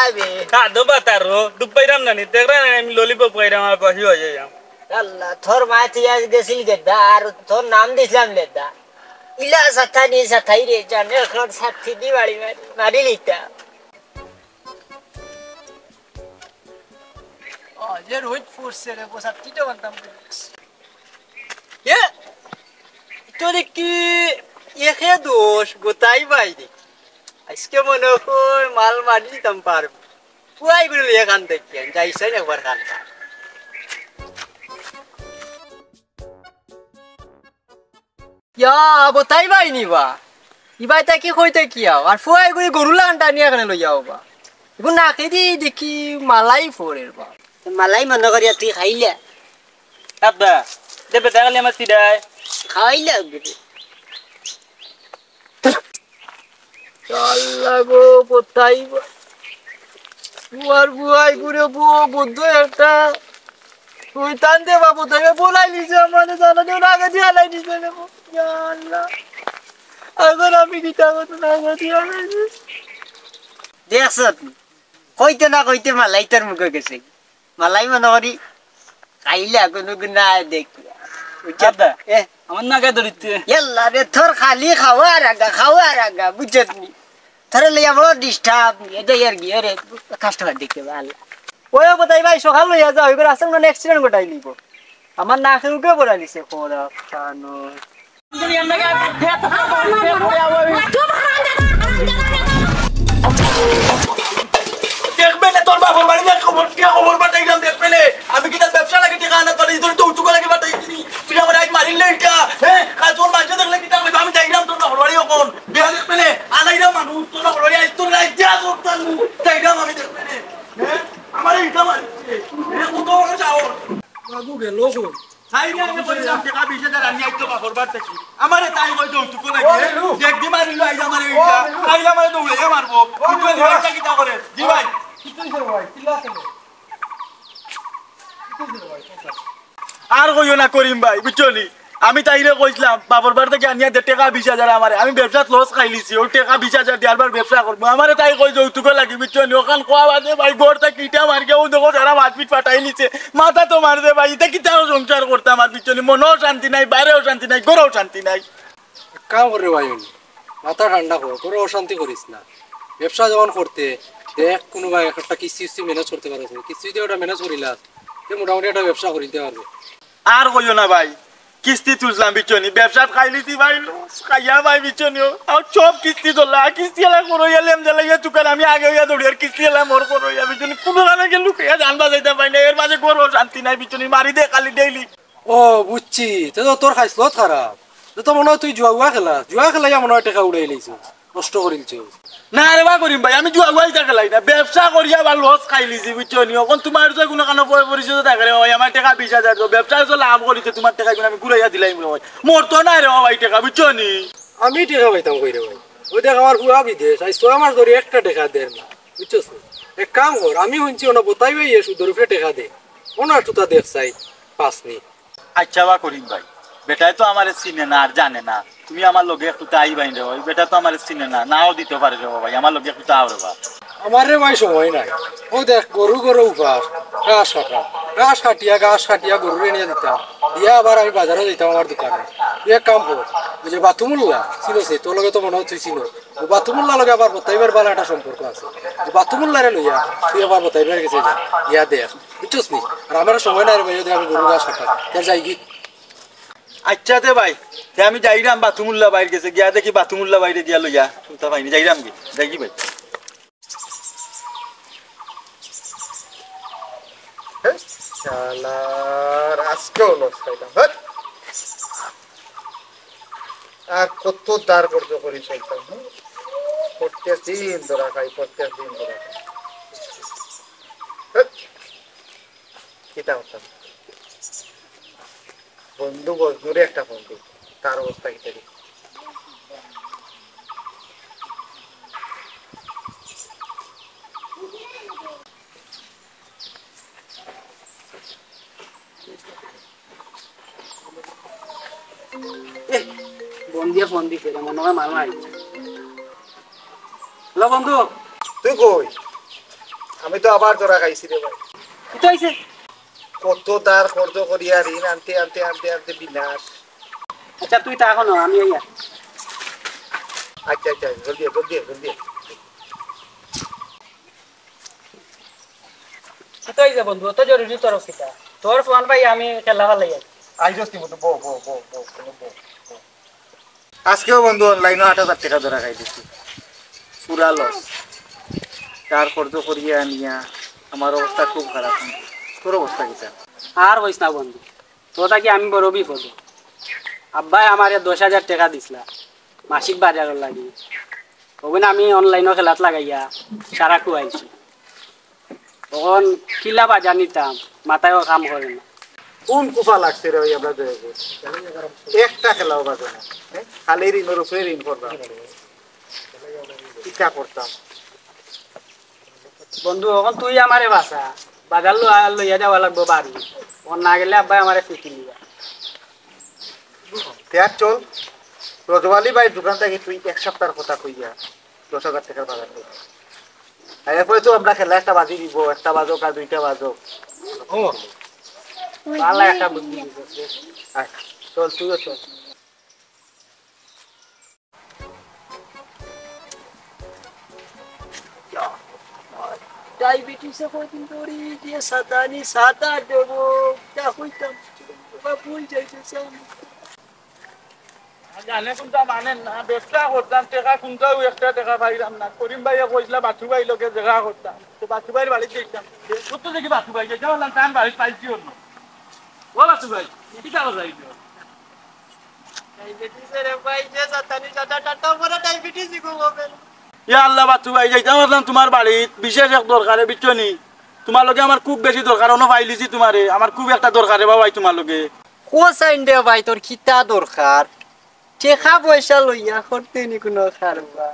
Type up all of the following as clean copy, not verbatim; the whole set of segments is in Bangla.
আবে খাদো বাতারো দুপাইরাম না নি দেখরা আমি ললিপপ খাইরাম আর কহি হয়ে যাম আল্লাহ তোর মাতি আজ গেছিল গেদা আর তোর নাম দিছিলাম লেদা ইলা সাথানি সাথাই রে জানে খর সাথী দিবাড়ি মারি লিতা যে রোহিত ফোর্সে রে বসাতিটা বানতাম এ তোরে কি একে দোষ গোতাই বাইরে আজকে মনে হয় মাল মারি দিতাম পারবো পুয়াই গুলো এখান থেকে যাইছেন একবার কানটা ইয়া গোতাই বাইনি বা ইবাই তা কি কইতে কি আর ফুয়াই গুলি গরু লাগানটা নিয়ে এখানে লই যাও বা এগুলো না খেয়ে দেখি মালাই ফোরের বা মালাই মনে করিয়া তুই খাইলে আব্বা দেবে দেখালি আমার সিডাই খাইলে চাল্লা গো কোথায় বুয়ার বুয়াই ঘুরে বুয়ো বুদ্ধ একটা তুই টানতে বাবু তোকে বলাই নিছে আমাদের জানানোর আগে দিয়ে আলাই নিছে আল্লাহ এখন আমি গীতা কত আগে দিয়ে আলাই দেখছ কইতে না কইতে মালাই তোর মুখে গেছে মালাই মনে করি খাইলে কোনো না দেখি আব্বা আমার নাকে ধরিতে ইয়াল্লা রে তোর খালি খাওয়ার আগা বুঝছনি তোরে লইয়া বড় ডিস্টার্ব এটা আর কি আরে কাস্টমার দেখতে ভালো ওই বতাই ভাই সকাল লইয়া যাও এবার আসলে না অ্যাক্সিডেন্ট ঘটাই লিব আমার নাকের উকে পড়া দিছে কোরা কানো দেখবে না তোর বাবার বাড়ি না খবর পাঠাইলাম দেখবে না আমি কি তার ব্যবসা লাগে টাকা আনা করে তোর চৌচুকা লাগে পাঠাইছিনি তুই আমার আজ মারিলে এটা হ্যাঁ কাল তোর মাঝে দেখলে কি টাকা আমি যাইলাম তোর বাবার বাড়ি এখন বিয়া দেখবে না আনাইলাম মানুষ তোর বাবার বাড়ি আজ তোর রাজ্যে আসর তালু যাইলাম আমি দেখবে না হ্যাঁ আমার এইটা মারছে হ্যাঁ কত বড় যাও বাবু গেল কই সাইরে আমি বললাম টাকা 20000 আমি আইতো বাবার বাড়ি থেকে আমারে তাই কই যৌতুক লাগে দেখদি মারিলো আইজ আমার এইটা আইলা মানে দৌড়ে মারবো তুই এটা কি তা করে জি ভাই আর কইও না করিম ভাই বুঝছনি আমি তাইরে কইছিলাম বাবার বাড়ি থেকে আনিয়া টাকা 20000 আমারে আমি ব্যবসাত লস খাইলিছি ওই টাকা 20000 দিয়ার বার ব্যবসা করবো আমারে তাই কই যৌতুক লাগি বুঝছনি ওখান কোয়া বাদে ভাই গোড় থেকে ইটা মার গিয়ে ও দেখো যারা মারপিট পাঠাই লিছে মাথা তো মার দে ভাই এটা কি তাও সংসার করতাম আর বুঝছনি মনেও শান্তি নাই বাইরেও শান্তি নাই ঘরেও শান্তি নাই কাম করে ভাই মাথা ঠান্ডা কর কোনো অশান্তি করিস না ব্যবসা যখন করতে দেখ কোনো ভাই একটা কিস্তি ম্যানেজ করতে পারো কিস্তিতে ওটা ম্যানেজ করিলা মোটামুটি একটা ব্যবসা করিতে পারবে আর কইও না ভাই কিস্তি তুললাম বিচনি ব্যবসাত খাইলিছি ভাই খাইয়া ভাই বিচনি আর সব কিস্তি তোলা কিস্তি এলা করইয়া লেম জ্বালাইয়া তুকার আমি আগে হইয়া দৌড়ি আর কিস্তি এলা মোর করইয়া বিচনি কোনো গানে গেল লুকাইয়া জানবা যাইতে পাই না এর মাঝে করবো শান্তি নাই বিচনি মারি দে খালি ডেইলি ও বুঝছি তো তোর খাইছিল খারাপ তো মনে হয় তুই জুয়া খেলা মনে হয় টাকা উড়াই লাইছ নষ্ট করিলছ না রে বা করিম ভাই আমি জুয়া গুয়াই খেলাই না ব্যবসা করিয়া বা লস খাইলিছি বুঝছনি এখন তোমার যে কোনো কারণে পরিচিত থাকে রে ভাই আমার টাকা 20000 ব্যবসা যে লাভ করিতে তোমার টাকা আমি ঘুরাইয়া দিলাম রে ভাই মোর তো নাই রে ভাই টাকা বুঝছনি আমি টাকা পাইতাম কই রে ভাই ওই দেখ আমার পুরা বিদেশ আইসো আমার ধরে একটা টাকা দেন না বুঝছস এক কাম কর আমি শুনছি ওনা বতাই ভাই সুদের উপরে টাকা দে ওনার তুতা দেখ চাই পাসনি আচ্ছা বা করিম ভাই বেটাই তো আমার চিনে না আর জানে না তুমি আমার লগে একটু তাই বাইন রে ভাই বেটা তো আমার চিনে না নাও দিতে পারে রে ভাই আমার লগে একটু তাও রে ভাই আমার রে ভাই সময় নাই ও দেখ গরু উপাস ঘাস কাটিয়া গরু নিয়ে দিতাম দিয়া আবার আমি বাজারে যেতাম আমার দোকানে তুই এক কাম কর ওই যে বাথুমুল্লা ছিল সে তোর লগে তো মনে হচ্ছে ছিল ও বাথুমুল্লা লগে আবার বতাইবার বালা একটা সম্পর্ক আছে বাথুমুল্লারে লইয়া তুই আবার বতাইবার গেছে যা ইয়া দেখ বুঝছস নি আর আমার সময় নাই রে ভাই যদি আমি গরু ঘাস কাটা যাই কি আচ্ছা দে ভাই আমি যাইরাম বাথুমুল্লা বাইরে গেছে গিয়া দেখি বাথুমুল্লা বাইরে গিয়া লইয়া তা ভাই যাইরাম কি যাই কি ভাই শালার আজকেও লস খাইলাম আর কত দাঁড় কর্য করি চলতাম প্রত্যেক দিন ধরা খাই কিতা হতাম বন্ধু বন্ধুরে একটা বন্ধু তার অবস্থা কি তারি বন্দিয়া ফোন দিছে মনে হয় মাল মারিছে হ্যালো বন্ধু তুই কই আমি তো আবার ধরা খাইছি রে ভাই কি তো হইছে কত দার কর্জ করিয়া ঋণ আনতে আনতে আনতে আনতে বিনাশ আচ্ছা তুই তা এখনো আমি আইয়া আচ্ছা আচ্ছা জলদি জলদি জলদি কি তো হইছে বন্ধু তো জরুরি তরফ কিটা তোর ফোন ভাই আমি খেলা ভালাই আইজস কি মতো বো বো বো বো কোনো বো আজকেও বন্ধু অনলাইনে 8,000 টাকা ধরা খাই দিছি পুরা লস তার কর্জ করিয়া আনিয়া আমার অবস্থা খুব খারাপ তোর অবস্থা কিটা আর হইস না বন্ধু তোটা কি আমি বড় বিপদ আব্বাই আমারে 10,000 টাকা দিছিলা মাসিক বাজারের লাগি ওখানে আমি অনলাইনে খেলাত লাগাইয়া সারা খুয়াইছি তখন কিলা বাজার নিতাম মাথায়ও কাম করে না কোন কুফা লাগছে রে ভাই আমরা দেখো একটা খেলাও বাজে না খালি ঋণের উপরে ঋণ করতাম ইচ্ছা করতাম বন্ধু এখন তুই আমারে বাসা বাজার লইয়া যাওয়া লাগবো বাড়ি ওর না গেলে আব্বাই আমারে ফিকি নিবা দেখ চল রজওয়ালি ভাই দোকান থেকে তুই এক সপ্তাহের কথা কইয়া 10,000 টাকার বাজার করি আর এরপরে তো আমরা খেলা একটা বাজি দিব একটা বাজক আর দুইটা বাজক ও ভালো একটা বুদ্ধি দিছে আয় চল তুইও চল ডায়াবেটিসে কদিন ধরে দিয়ে সাতানি সাতা দেবো তা হইতাম ভুল যাইতেছে জানে কোনটা মানেন না ব্যবসা করতাম টাকা কোনটাও একটা টাকা পাইলাম না করিম ভাইয়া কইছিলা বাথু ভাই লোকে জায়গা করতাম তো বাথু ভাইয়ের বাড়িতে দেখতাম কত দেখি বাথু ভাই যেটা বললাম তার বাড়িতে পাইছি অন্য ও বাথু ভাই কি কাগজ রাখি ডায়াবেটিসের ভাই যে সাতানি সাতাটা তো বড় ডায়াবেটিস হবে ইয়া আল্লাহ বাথু ভাই যেটা বললাম তোমার বাড়িতে বিশেষ এক দরকারে বিচনি তোমার লগে আমার খুব বেশি দরকার অন্য পাইলিছি তোমারে আমার খুব একটা দরকারে বাবাই তোমার লগে কোসাইন দে ভাই তোর কিতা দরকার টাকা পয়সা লইয়া করতে নি কোনো খারবা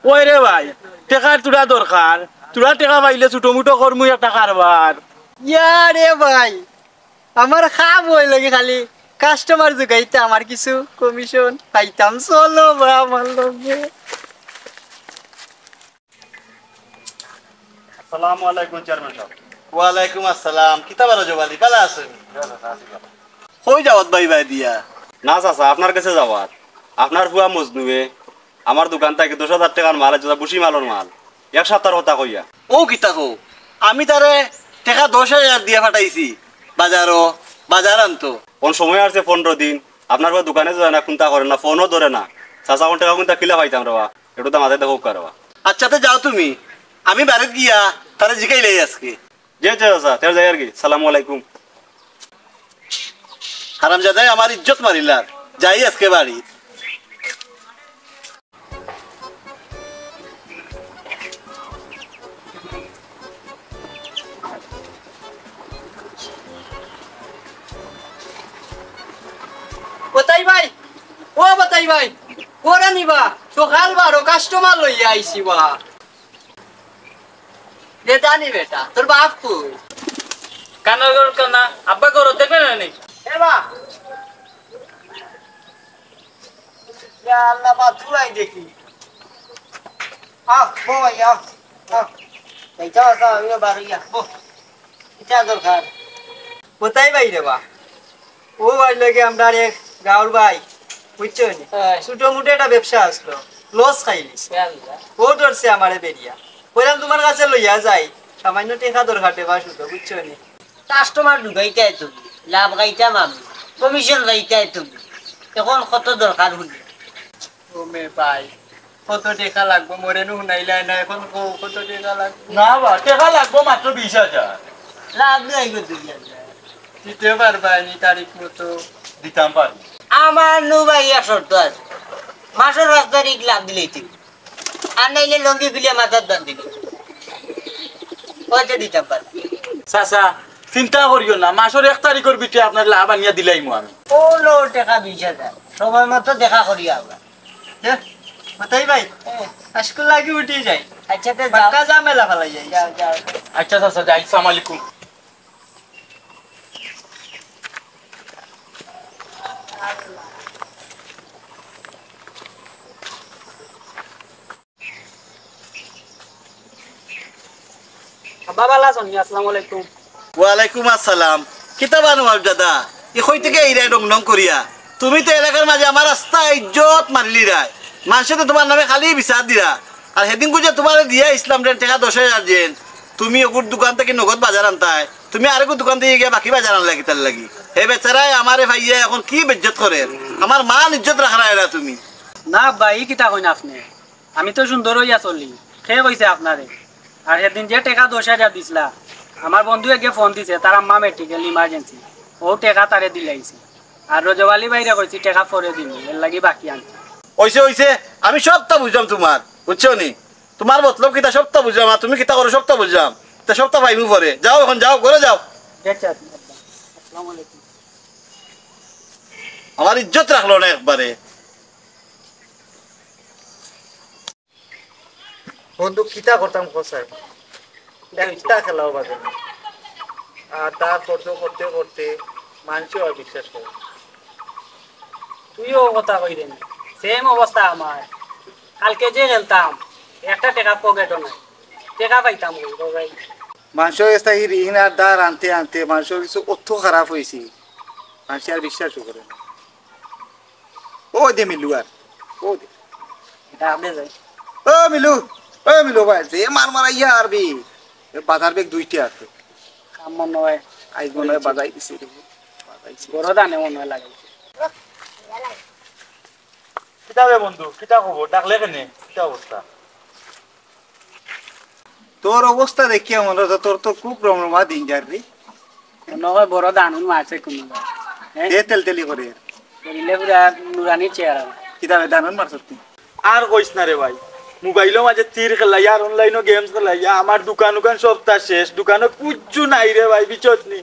ওই রে ভাই টাকার তোরা দরকার তোরা টাকা পাইলে ছোট মুটো কর্মু একটা কারবার ইয়া রে ভাই আমার খাব হই লাগে খালি কাস্টমার জুগাইতে আমার কিছু কমিশন পাইতাম চলো ভাই আমার লগে আসসালামু আলাইকুম চেয়ারম্যান সাহেব ওয়ালাইকুম আসসালাম কিতাব রজওয়ালি ভালো আছেন কই যাওয়াত ভাই ভাই দিয়া না চাচা আপনার কাছে যাওয়ার আপনার ফুয়া মজনুয়ে আমার দোকান থেকে 10,000 টাকার মাল আছে বুসি মালের মাল এক সপ্তাহের কথা কইয়া ও কিতা কো আমি তারে টাকা 10,000 দিয়া পাঠাইছি বাজার আনতো কোন সময় আছে 15 দিন আপনার ফুয়া দোকানে যায় না কোনটা করে না ফোনও ধরে না চাচা কোন টাকা কোনটা কিলা পাইতাম রেবা একটু তো মাথায় দেখো কারবা আচ্ছা তো যাও তুমি আমি বাড়িতে গিয়া তারে জিকাইলাই আজকে যে চাচা তের যাই আর কি সালামু আলাইকুম হারামজাদাই আমার ইজ্জত মারিলার যাই আজকে বাড়ি বতাই ভাই ও বতাই ভাই ওরা নিবা সকাল বারো কাস্টমার লইয়া আইছি বা দে জানি বেটা তোর বাপ কই কানার কানা আব্বা করো দেখবে না নি এ বা ইয়া আল্লাহ বা তুই দেখি বই এইটা আসা আমি বাড়িয়া এটা দরকার বতাই ভাই রে বা ও ভাই লাগে আমরা এক গাঁর ভাই বুঝছো নি ছোট মোটো একটা ব্যবসা আসলো লস খাইলিস ও ধরছে আমারে বেরিয়া বললাম তোমার কাছে লইয়া যাই সামান্য টাকা দরকার দেবা শুধু বুঝছো নি কাস্টমার ঢুকাইতাই তুমি লাভ গাইতাম আমি কমিশন গাইতাই তুমি এখন কত দরকার হলি ও মে ভাই কত টাকা লাগবো মরে নু শুনাইলাই না এখন কত টাকা লাগবে না বা টাকা লাগবো মাত্র 20,000 লাভ নাই গো দুই দিতে পারবা নি তারিখ মতো দিতাম পারি আমার নু ভাইয়া শর্ত আছে মাসের 5 তারিখ লাভ দিলেই তুমি আর নাইলে লঙ্গি গুলিয়া মাথার দান দিবি ওইটা দিতাম পারি চাচা চিন্তা করিও না মাসের 1 তারিখের ভিতরে আপনার লাভ আনিয়া দিলাইমু আমি ও লো টাকা 20,000 সময় মতো দেখা করি আমরা বতাই ভাই আজকাল লাগি উঠে যাই আচ্ছা তো যাও বাক্কা ঝামেলা ফেলাই যাই যাও যাও আচ্ছা চাচা যাই আসসালামু আলাইকুম আব্বা ভালো আছেন? আসসালামু আলাইকুম। ওয়ালাইকুম আসসালাম। কিতা বানু দাদা ই কই থেকে এইরাই ডং ডং করিয়া? তুমি তো এলাকার মাঝে আমার রাস্তা ইজ্জত মারিলি রায়, মানুষে তো তোমার নামে খালি বিচার দিরা। আর সেদিন যে তোমার দিয়া ইসলাম রেন টাকা 10,000 যেন তুমি ওগুর দোকান থেকে নগদ বাজার আনতাই, তুমি আরেকু দোকান থেকে গিয়ে বাকি বাজার আনলা কিতার লাগি? হে বেচারাই আমারে ভাইয়া এখন কি বেজ্জত করে, আমার মান ইজ্জত রাখা এরা তুমি। না আব্বা ই কিতা কইন আপনি? আমি তো সুন্দর হইয়া চলি, খেয়ে কইছে আপনারে। আর সেদিন যে টাকা 10,000 দিছিলা, আমার বন্ধু একে ফোন দিছে, তার আম্মা মেডিকেল ইমার্জেন্সি, ও টাকা তারে দিলাইছে। আর রজবালি বাইরে কইছি টাকা পরে দিন, এর লাগি বাকি আনছি। হইছে হইছে, আমি সবটা বুঝলাম তোমার, বুঝছো নি? তোমার মতলব কিতা সবটা বুঝলাম, আর তুমি কিতা করো সবটা বুঝলাম। তা সবটা পাইবো পরে, যাও এখন যাও করে যাও। দেখছি আপনি আব্বা। আসসালামু আলাইকুম। আমার ইজ্জত রাখলো না একবারে। বন্ধু কিতা করতাম কোসাই, একটা খেলাও বাজে না। আর তা করতে করতে করতে মানুষও আর বিশ্বাস করে। তুইও কথা কই দেন, সেম অবস্থা আমার। কালকে যে খেলতাম, একটা টাকা পকেটও নাই, টাকা পাইতাম কই ভাই। মানুষের কাছে ঋণ আর দাঁড় আনতে আনতে মানুষের কিছু অর্থ খারাপ হয়েছে, মানুষ আর বিশ্বাসও করে না। ও দে মিলু আর ও দে, এটা আপনি যাই। ও মিলু ভাই যে মার মারাইয়া আর বি বাজার বেগ 2টা আছে, কাম মনে হয় আইজ মনে হয় বাজাই দিছে রে, বাজাইছে। বড় দানে মনে হয় লাগাইছে। কিতা বে বন্ধু, কিতা খবর? ডাকলে কেনে? কিতা অবস্থা? তোর অবস্থা দেখিয়া মনে হতো তোর তো খুব রমরমা দিন যার রে। মনে হয় বড় দানুন মারছে কোনো। হ্যাঁ, দে তেল তেলি করে করিলে পুরা নুরানি চেহারা। কিতা দানন মারছ তুই? আর কইস না রে ভাই, মোবাইলের মাঝে তীর খেলাই আর অনলাইনও গেমস খেলাই, আমার দোকান উকান সপ্তাহ শেষ, দোকানে কুচ্ছু নাই রে ভাই, বিচত নি।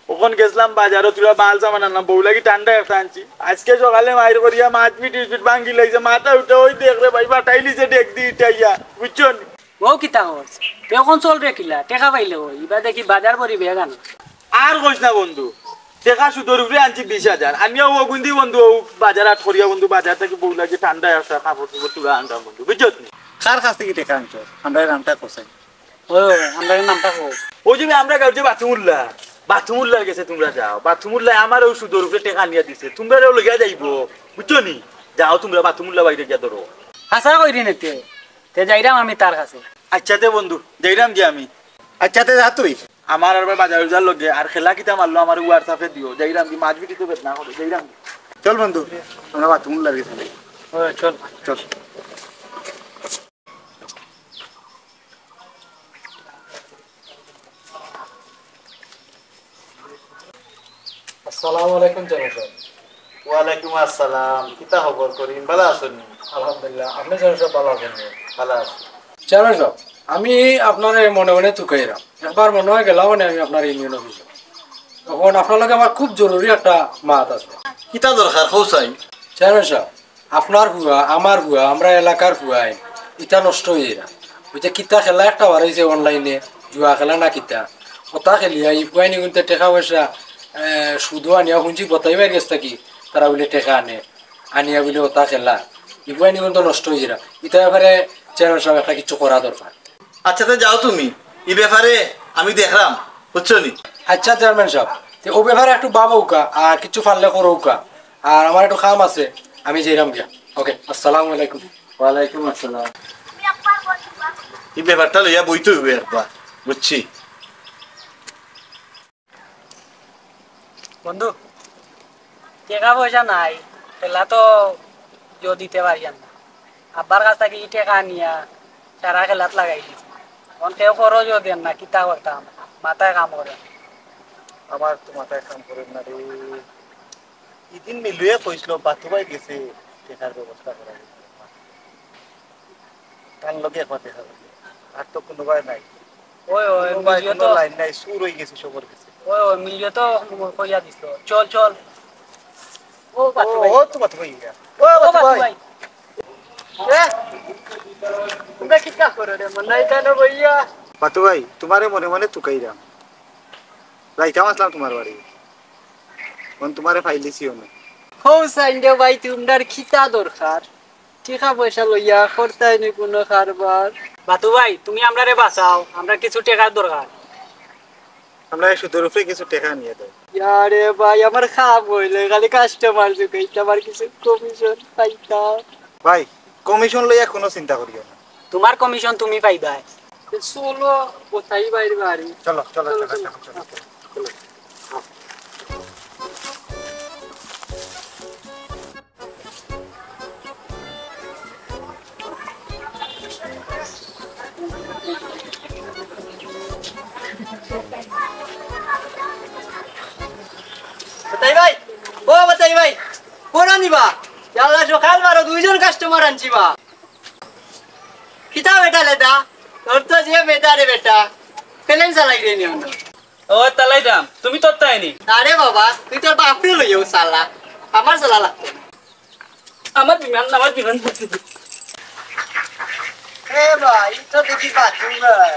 ওখান গেছিলাম বাজারও, তুই মাল সামান আনলাম, বউ লাগি ঠান্ডা একটা আনছি। আজকে সকালে মায়ের করিয়া মাছ পিট ভাঙ্গি লাগছে, মাথা উঠে ওই দেখ রে ভাই, বাটাই লিছে ডেক দি ইটাইয়া, বুঝছো নি? ও কিতা করছে? এখন চল রে কিলা টেকা পাইলে ওই এবার দেখি বাজার করি বেগান। আর কইস না বন্ধু, দেখা সুদর উপরে আনছি 20,000, আমিও ও গুন্দি বন্ধু ও বাজার আট করিয়া বন্ধু, বাজার থেকে বউ লাগছে ঠান্ডা একটা কাপড় চোপড় তুলা আনতাম বন্ধু, বুঝছো নি? কার কাছ থেকে টাকা আনছ? আমরা নামটা কোসাই। ও আমরা নামটা কো। ওই যে আমরা গাঁও যে বাথরুমুল্লাহ গেছে, তোমরা যাও বাথরুমুল্লাহ, আমার ওই সুদর উপরে টেকা নিয়ে দিছে, তোমরা লইয়া যাইব, বুঝছো নি? যাও তোমরা বাথরুমুল্লাহ বাইরে গিয়া ধরো। আশা করি নেতে তে যাইরাম আমি তার কাছে। আচ্ছা তে বন্ধু যাইরাম যে আমি, আচ্ছা তে যা তুই। আমার আর বাজার উজার লগে আর খেলা কিতা মারলো আমার হোয়াটসঅ্যাপে দিও, যাইরাম কি মাছ বিটি তো বেত না করে, যাইরাম। চল বন্ধু আমরা বাথরুম লাগে চলে। ও চল। চল। আসসালামু আলাইকুম জানাব সাহেব। ওয়ালাইকুম আসসালাম। কিতা খবর করিম, ভালো আছেন? আলহামদুলিল্লাহ, আপনি জানেন সব ভালো আছেন? ভালো আছি। জানেন সব, আমি আপনার মনে মনে তুকাইলাম, একবার মনে হয় গেলাম মানে আমি আপনার ইউনিয়ন অফিসে। তখন আপনার লগে আমার খুব জরুরি একটা মাত আছে। কিতা দরকার কৌসাই? চেয়ারম্যান সাহেব, আপনার হুয়া আমার হুয়া আমরা এলাকার হুয়াই ইটা নষ্ট হয়ে না। ওই যে কিতা খেলা একটা বাড়াইছে অনলাইনে, জুয়া খেলা না কিতা ওটা খেলিয়া ই পুয়াইনি কিন্তু টেকা পয়সা শুধু আনিয়া শুনছি বতাইবার গেছে থাকি তারা বলে টেকা আনে, আনিয়া বলে ওটা খেলা ই পুয়াইনি কিন্তু নষ্ট হয়ে না। ইটা ব্যাপারে চেয়ারম্যান সাহেব একটা কিছু করা দরকার। আচ্ছা তো যাও তুমি, এই ব্যাপারে আমি দেখলাম, বুঝছো নি? আচ্ছা চেয়ারম্যান সাহেব, ও ব্যাপারে একটু বাবুকা আর কিছু ফাললে করুকা, আর আমার একটু কাম আছে, আমি যাইরাম গিয়া। ওকে, আসসালামু আলাইকুম। ওয়ালাইকুম আসসালাম। এই ব্যাপারটা লইয়া বইতে হইবে একবার, বুঝছি। বন্ধু টাকা পয়সা নাই, খেলা তো জো দিতে পারি না। আব্বার কাছ থেকে টাকা নিয়া সারা খেলাত লাগাই দিছি। এখন কেউ খরচও দেন না, কিতা করতাম, মাথায় কাম করে। আমার তো মাথায় কাম করে না রে। এদিন মিলুয়ে কইছিল বাথুবাই গেছে টাকার ব্যবস্থা করা, তার লগে একবার দেখা করবে। আর তো কোনো ভাই নাই, ওই ওই কোনো ভাই মিলিয়ে কোনো তো লাইন নাই, সুর হয়ে গেছে সবর গেছে। ওই মিলিয়ে তো কইয়া দিছিল চল চল। ও ও বাতু ভাই, ও তো বাথুবাই গিয়া। ও ও বাতু বাথুবাই ভাই, তোমরা কি কাজ করো রে? মনে হয় কেন বইয়া বাথুবাই তোমারে মনে মনে তুকাইরাম, যাইতাম আসলাম তোমার বাড়ি, তোমারে ফাইলিছিও না। হো সাইন্ডে ভাই তোমরার খিতা দরকার। টিকা পয়সা লইয়া করতাই নি কোনো কারবার। বাতু ভাই তুমি আমরারে বাঁচাও, আমরা কিছু টাকার দরকার। আমরা এই সুদের উপরে কিছু টাকা নিয়ে দেয়। আরে ভাই আমার খাপ হইলে খালি কাস্টমার জুগাইতে আমার কিছু কমিশন পাইতাম। ভাই কমিশন লইয়া কোনো চিন্তা করিও না। তোমার কমিশন তুমি পাইবা। চলো কোথায় বাইরে বাড়ি। চলো চলো চলো, চলো চলো। চলো চলো। বাতাই ভাই, ও বাতাই ভাই, কোন আনিবা? আল্লাহ সকাল বারো 2 জন কাস্টমার আনছি বা। কিতা বেটা লেদা, তোর তো যে বেটা রে বেটা, পেলেন চালাই রে নিও না। ও তালাই দাম তুমি তো তাইনি। আরে বাবা, তুই তোর বাপরে লইও সালা, আমার সালা লাগতো না। আমার বিমান এ ভাই, তো দেখি বাথরুম ভাই,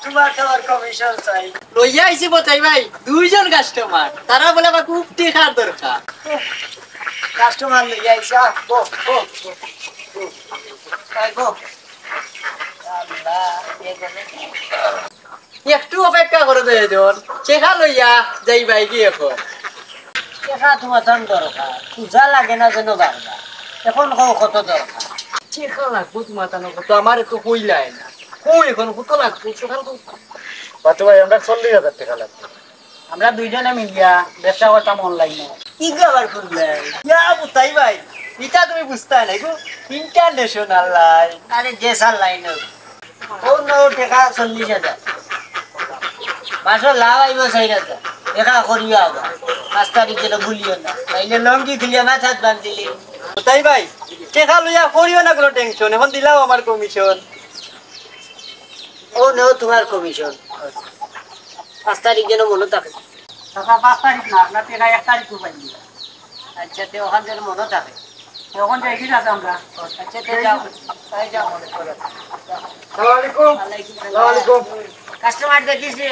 তোমার খাবার কমিশন চাই। লইয়া আইছি বাতাই ভাই, 2 জন কাস্টমার, তারা বলে আমার খুব টেকার দরকার। কাস্টমার লইয়া আইছি, গো গো গো গো। একটু অপেক্ষা করে দেয় জন চেখা লইয়া যাই ভাই কি এখন চেখা তোমার দাম দরকার, পূজা লাগে না যেন বারবার, এখন কত দরকার? চেখা লাগবো তোমার তানো তো আমার তো হইলাই না কই এখন কত লাগবো সকাল বাতু ভাই আমরা 40,000 টাকা লাগবে। আমরা দুইজনে মিলিয়া ব্যবসা করতাম অনলাইনে। কি আবার করলেন? ইয়া বুতাই ভাই এটা তুমি বুঝতে নাই গো ইন্টারন্যাশনাল লাইন আরে যে সার লাইন ও নো টাকা 40,000, মাসে লাভ আইব 4,000, দেখা করিও আবার 5 তারিখ যেন ভুলিও না, নাইলে লঙ্গি খুলিয়া মাথাত বান্ধিলি। বুতাই ভাই চেখা লইয়া করিও না কোনো টেনশন এখন দিলাও আমার কমিশন ও নো তোমার কমিশন 5 তারিখ যেন মনে থাকে। টাকা 5 তারিখ না, আপনার টাকা 1 তারিখ পাইনি। আচ্ছা তে ওখান যেন মনে থাকে। তখন যাই কি আছে আমরা। আচ্ছা তে যাও, তাই যাও। আসসালামু আলাইকুম। আসসালামু আলাইকুম। কাস্টমার দেখিছে?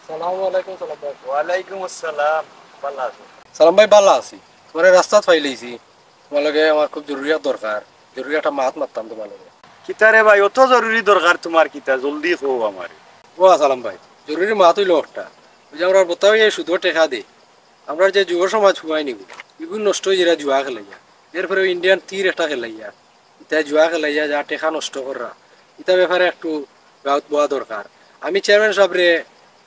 সালাম আলাইকুম সালাম ভাই। ওয়ালাইকুম আসসালাম। ভালো আছো? সালাম ভাই ভালো আছি। তোমার রাস্তাত পাইলেছি, তোমার লগে আমার খুব জরুরিয়াত দরকার, জরুরি একটা মাত মারতাম তোমার লগে। কিতা রে ভাই অত জরুরি দরকার তোমার কিতা জলদি কও আমার। ও সালাম ভাই, জরুরি মাত হইল একটা। ওই যে আমরা বোতাও এই সুদর টেকা দে, আমরা যে যুব সমাজ হুয়াই নিব এগুলো নষ্ট হয়ে যারা জুয়া খেলাইয়া, এরপরে ইন্ডিয়ান তীর একটা খেলাইয়া, ইতা জুয়া খেলাইয়া যা টেকা নষ্ট করা, ইতা ব্যাপারে একটু গাঁত বোয়া দরকার। আমি চেয়ারম্যান সাহেবরে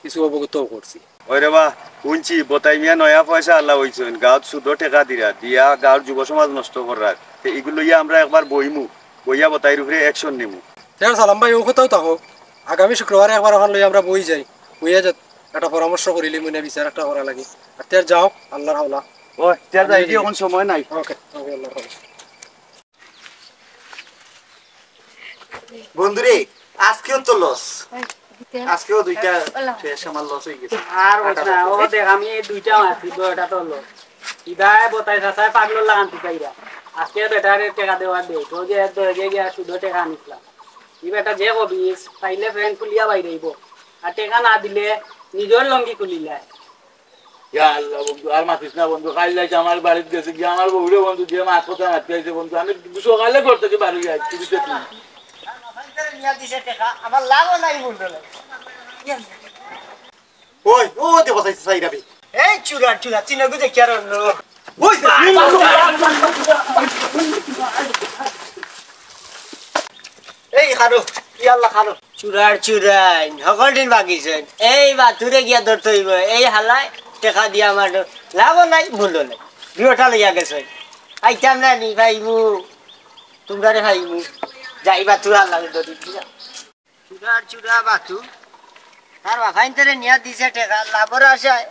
কিছু অবগত করছি। ওরে বা শুনছি বতাই মিয়া নয়া পয়সা আল্লাহ হইছেন গাঁত সুদ টেকা দিয়া গাঁর যুব সমাজ নষ্ট করার এগুলো ইয়া আমরা একবার বইমু বইয়া বতাইর উপরে অ্যাকশন নিমু। সালাম ভাই ও কোথাও থাকো, আগামী শুক্রবারে একবার ওখান লই আমরা বই যাই, বইয়া যা একটা পরামর্শ করিলি মনে বিচার একটা করা লাগে। আর তার যাও আল্লাহর হাওলা। ও যাই যাই এখন সময় নাই। ওকে ওকে আল্লাহর হাওলা। বন্ধুরে আজকেও তো লস, আজকেও 2টা শেষ আমার লস হয়ে গেছে। আর ওটা ও দেখ আমি এই দুইটা মারছি, এটা তো হলো ইদায় বতাই সাসায় পাগল লাগান তুকাইরা। আজকে বেটারে টাকা দেওয়ার দে, তো যে দে গিয়া শুধু টাকা আনিছিলাম। এই বেটা যে কবিস পাইলে ফ্যান খুলিয়া বাইরে আইব, আর টাকা না দিলে নিজের লঙ্গি খুলিলায়। ইয়া আল্লাহ বন্ধু আর মাতিস না বন্ধু, কাল যাইছে আমার বাড়িতে গেছে গিয়ে আমার বউরে বন্ধু দিয়ে মাছ কথা মারতে আইছে বন্ধু, আমি সকালে করতে কি বাড়ি যাই তুই নিয়া দিছে টাকা, আমার লাভও নাই বলতো না। ওই ও দে বতাইছে সাইরাবি এই চুরা চুরা চিনাগু দেখি আর ওই এই খারো ইয়াল্লা খারো চুরার চুরাই সকল দিন বাগিছেন এই বাথুরে গিয়া ধরতে হইব এই হালায় টেকা দিয়া আমার লাভও নাই ভুলও নাই দুটা লইয়া গেছে আইতাম না নি ভাইবু তোমরা রে ভাইবু যাই বাথুর আল্লাহ ধরি দিয়া চুরার চুরা বাথু তার বাফাইন তেরে নিয়া দিছে টেকা লাভর আশায়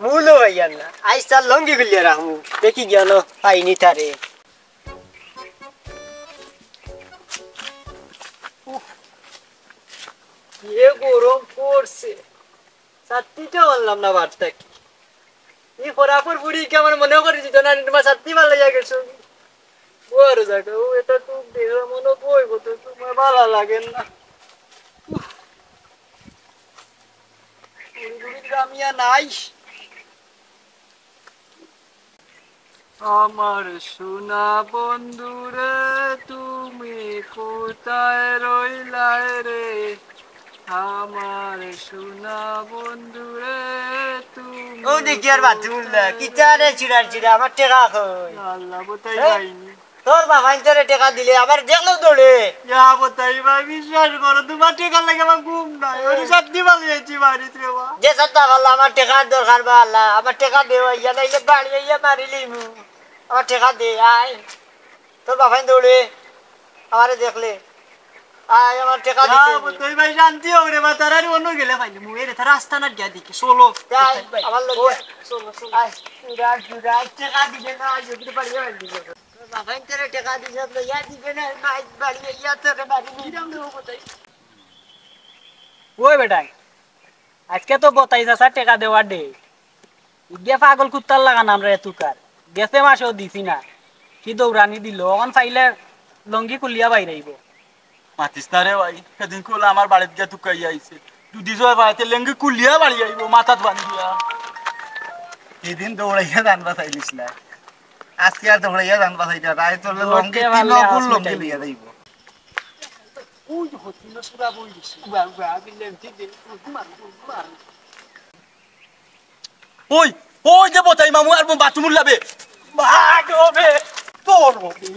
মূলও হইয়ার না আইস তার লঙ্গি গুলিয়া রাখমু দেখি গেল পাইনি তারে এ গরম পড়ছে সাত্তিটা বললাম না বার্তা কি এই খরাপুর বুড়ি কে আমার মনে করেছি তো না তোমার সাত্তি ভালো লাগে বড় জায়গা ও এটা তো দেখে মনে বইব তো তোমার ভালো লাগে না কামিয়া নাই। আমার সোনা বন্ধুরে তুমি কোথায় রইলাই রে, আমার সোনা বন্ধুরে তুমি। ও দেখি আর বাথরুমলা কিতারে চিরার চিরা আমার টেকা কই আল্লাহ বতাই এই? পাইনি। তোর বাবা ইন্টারে টেকা দিলে আবার দেখলো দৌড়ে ইয়া বতাই ভাই বিশ্বাস করো তোমার টেকা লাগে আমার ঘুম নাই, ওই সত্যি পালিয়েছি বাড়িতে রে বা। যে সত্তা বললো আমার টেকার দরকার বা আল্লাহ আমার টেকা দে ইয়া নাইলে বাড়ি ইয়া মারিলি আমার টেকা দে আয় তোর বাবা দৌড়ে আমারে দেখলে আয় আমার টেকা দিতে বতাই ভাই শান্তি হোক রে বা, তারা অন্য গেলে পাইনি মুয়ে রে, তারা রাস্তা না গিয়া দেখি চলো। আয় আমার লগে চলো চলো। আয় চুরার চুরার টেকা দিবে না যদি বাড়ি বাড়ি তোর বাবা ইন্টারে টেকা দিছে তো ইয়া দিবে না মাই বাড়ি ইয়া তোর বাড়ি ওই বেটাই আজকে তো বতাই চাষা টেকা দেওয়ার ডে, গিয়ে পাগল কুত্তার লাগান আমরা এতুকার গেছে মাসেও দিছি না, কি দৌড়ানি দিল এখন পাইলে লঙ্গি কুলিয়া বাইরাইব। মাতিস না রে ভাই, সেদিন কোলা আমার বাড়িতে গিয়ে তুকাই আইছে, দুদি জয় বাড়িতে লেঙ্গি কুলিয়া বাড়ি আইব মাথাত বান্ধিয়া। এদিন দৌড়াইয়া জান বাঁচাইলিস না, আজকে আর দৌড়াইয়া জান বাঁচাইটা রায় তোর লঙ্গি দৌড়তে পারলে তিনকুল আজ লঙ্গি মিটাইব। লইয়া যাইব। ওই যে হচ্ছিল সুরা বই দিছি উবা উবা বিলেন ঠিক দে মার মার। ওই ওই যে বতাই মামু আর বাথরুম লাবে ভাগ হবে তোর হবে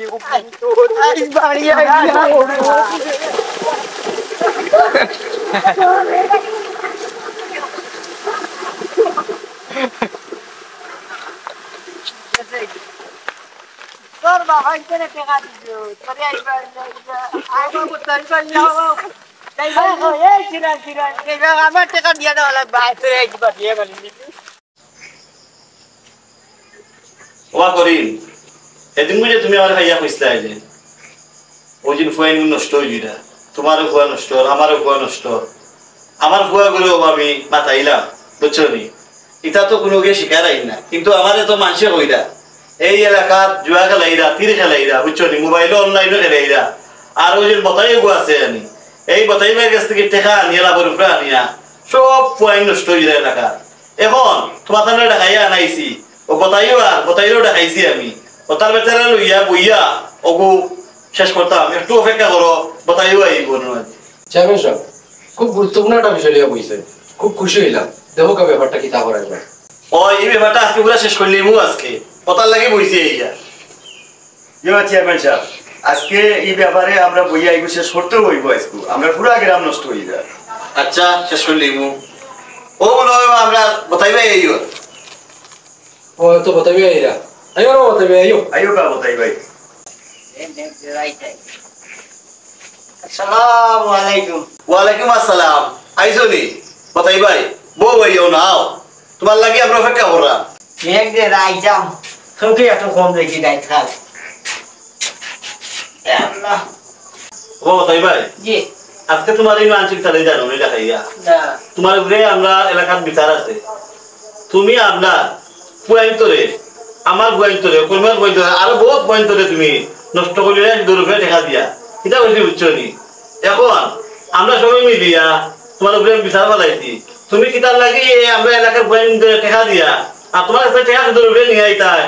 তোর আই বাড়ি আইয়া তোর বাবা ইন্টারে টেকা দিছো তোরে আইবার আয় বাবু তোর যাও এই চিরার চিরার আমার টেকা দিয়া দাও লাগবে আয় তোরে একবার দিয়ে বলি ওয়া করিম এদিন বুঝে তুমি আমার ভাইয়া কইসলা আইলে ওই দিন ফুয়াইন নষ্ট হয়ে গিরা, তোমারও ফুয়া নষ্ট আমারও ফুয়া নষ্ট, আমার ফুয়া গুলো আমি মাতাইলাম বুঝছো নি, এটা তো কোনো গিয়ে শিকার আইন না, কিন্তু আমারে তো মানুষে কইরা এই এলাকার জুয়া খেলাইরা তীর খেলাইরা বুঝছো নি, মোবাইলে অনলাইনে খেলাইরা, আর ওই যে বতাই গো আছে আনি এই বতাই ভাইয়ের কাছ থেকে টেকা আনিয়া লাভের উপরে আনিয়া সব ফুয়াইন নষ্ট হয়ে যায় এলাকা। এখন তোমার তাহলে দেখাইয়া আনাইছি ও বতাইও দেখাইছি আমি, ও তার বেচারা লইয়া বইয়া ওগু শেষ করতাম, একটু অপেক্ষা করো বতাইও আইব না। চেয়ারম্যান সাহেব খুব গুরুত্বপূর্ণ একটা বিষয় লিয়া বইছেন, খুব খুশি হইলাম, দেখো কা ব্যাপারটা কি তা করা যায়। ও এই ব্যাপারটা আজকে পুরা শেষ করলি মু আজকে কথার লাগে বইছি এইয়া চেয়ারম্যান সাহেব আজকে এই ব্যাপারে আমরা বইয়া এগুলো শেষ করতেও হইব, আজকে আমরা পুরা গ্রাম নষ্ট হয়ে যায়। আচ্ছা শেষ করলি মু ও বলো আমরা বতাইবে এইও ও তো বতাবি আইরা আইও না বতাবি আইও আইও কা বতাই ভাই। আসসালামু আলাইকুম ওয়ালাইকুম আসসালাম, আইসো নি বতাই ভাই বউ ভাইও নাও তোমার লাগে আমরা অপেক্ষা করা। এক দে রাই যাও তোকে এত কম দেখি রাই থাক আল্লাহ ও বতাই ভাই জি আজকে তোমার এই মানসিক তালে জানো না দেখাইয়া না তোমার উপরে আমরা এলাকার বিচার আছে, তুমি আপনার পয়েন্টরে আমার পয়েন্টরে কর্মের পয়েন্টরে আরো বহুত পয়েন্টরে তুমি নষ্ট করলে দূরে দেখা দিয়া এটা বলছি বুঝছো নি। এখন আমরা সবাই মিলিয়া তোমার উপরে বিচার ফেলাইছি, তুমি কিতার লাগি আমরা এলাকার পয়েন্টরে দেখা দিয়া আর তোমার কাছে দেখা দূরে নিয়ে আইতাই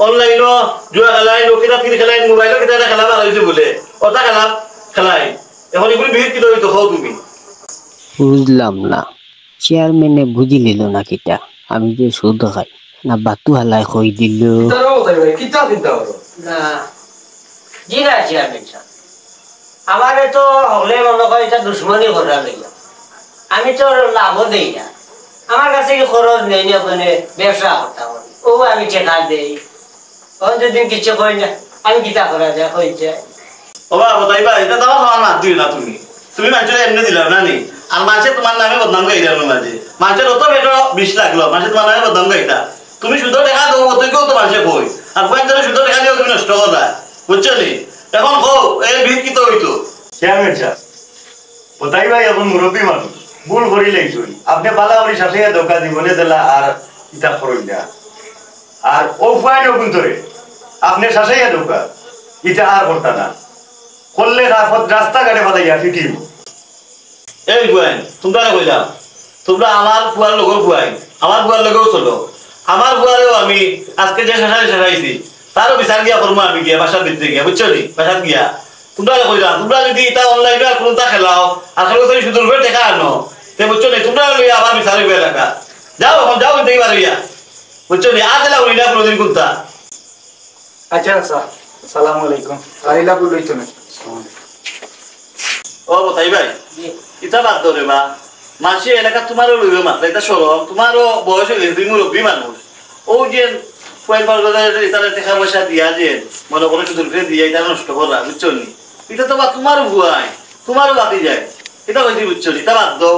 অনলাইনও জুয়া খেলাই লোকেরা ফির খেলাই মোবাইলও কিতা খেলা ভালো হয়েছে বলে ওটা খেলাই এখন এগুলি বিহিত কি হইতো হও তুমি। বুঝলাম না চেয়ারম্যানে বুঝি নিল না কিটা আমি যে সুদ খাই না বাতু হালাই কই দিল। তারা বতাবি ভাই কি তা চিন্তা করো না জি না চেয়ারম্যান সাহেব আমারে তো হলে মনে করে এটা দুশ্মনী করা লইয়া আমি তো লাভও দেই না, আমার কাছে কি খরচ নেই না ওখানে ব্যবসা করতাম ও আমি টেকা দেই ও যদি কিছু কই না আমি কিতা করা যায় হইছে ও বাবা বতাইবা এটা তো আমার মাত দিও না তুমি তুমি মানুষের এমনি দিলাম না নি আর মানুষের তোমার নামে বদনাম গাইলা মাঝে মানুষের অত বেটো বিষ লাগলো মানুষের তোমার নামে বদনাম গাইতা তুমি শুধু দেখা দেবো অতকেও তো মানুষে কই আর কয়েক ধরে শুধু দেখা দিও তুমি নষ্ট করা বুঝছো নি। এখন কো এই ভিড় কি তো হইতো চেয়ারম্যান সাহেব বতাই ভাই এখন মুরব্বী মানুষ ভুল করি লাগছই, আপনি বালা করি সাথে ধোকা দিবলে দিলা আর ইটা করই না, আর ও ফাইন ওগুন ধরে আপনি শাসাই ধোকা ইটা আর করতা না করলে রাস্তাঘাটে বাদাইয়া ফিটিব। এই বুয়েন তোমরা কইলাম তোমরা আমার বুয়ার লগর বুয়াই আমার বুয়ার লগেও চলো আমার বুয়ারেও আমি আজকে যে শেষাইছি তারও বিচার গিয়া করবো আমি গিয়া বাসার ভিতরে গিয়া বুঝছো নি বাসার গিয়া তোমরা কইলাম তোমরা যদি এটা অনলাইনে আর কোনটা খেলাও আসলে তুমি শুধু রূপে টেকা আনো তে বুঝছো নি তোমরা লইয়া আবার বিচার হইবে এলাকা যাও এখন যাও দেখি পারইয়া বুঝছো নি আজ এলা হইলা কোনোদিন কোনটা আচ্ছা আচ্ছা আসসালামু আলাইকুম আইলা বলই তুমি ও তাই ভাই ইটা বাদ ধরে বা মাসি এলাকা তোমারও লইবে মাত্রা এটা সরম তোমারও বয়স হয়ে গেছে মুরব্বী মানুষ ও যে ইতারে টাকা পয়সা দিয়া যে মনে করে শুধু দিয়ে এটা নষ্ট করা বুঝছো নি এটা তো বা তোমারও ভুয়াই তোমারও বাতি যায় এটা হয়েছে বুঝছো নি এটা বাদ দাও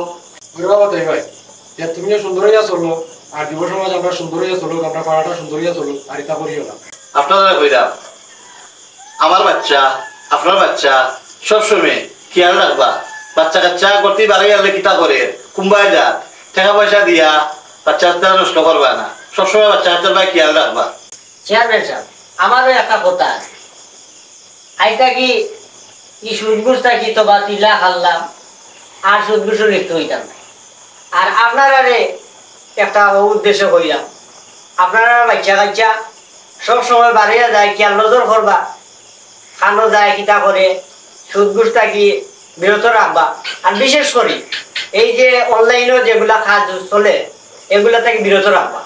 ওরে বাবা তাই ভাই তুমিও সুন্দর হইয়া চলো আর যুব সমাজ আমরা সুন্দর হইয়া চলুক আমরা পাড়াটা সুন্দর হইয়া চলুক আর এটা করিও না আপনারা কইরা আমার বাচ্চা আপনার বাচ্চা সবসময় খেয়াল রাখবা বাচ্চা কাচ্চা করতে বাড়ি গেলে কিতা করে কুম্বাই যা টাকা পয়সা দিয়া বাচ্চা কাচ্চা নষ্ট করবা না সবসময় বাচ্চা কাচ্চার ভাই খেয়াল রাখবা চেয়ারম্যান সাহেব আমারও একটা কথা আছে আইতা কি সুদগুসটা কি তো বা তিলা খাল্লাম আর সুদগুসও লিখতে হইতাম না আর আপনারা একটা উদ্দেশ্য কইলাম আপনারা বাচ্চা কাচ্চা সব সময় বাড়িয়া যায় খেয়াল নজর করবা খানো যায় কিতা করে সুদগুসটা কি বিরত রাখবা আর বিশেষ করে এই যে অনলাইনেও যেগুলা কাজ চলে এগুলা থেকে বিরত রাখবা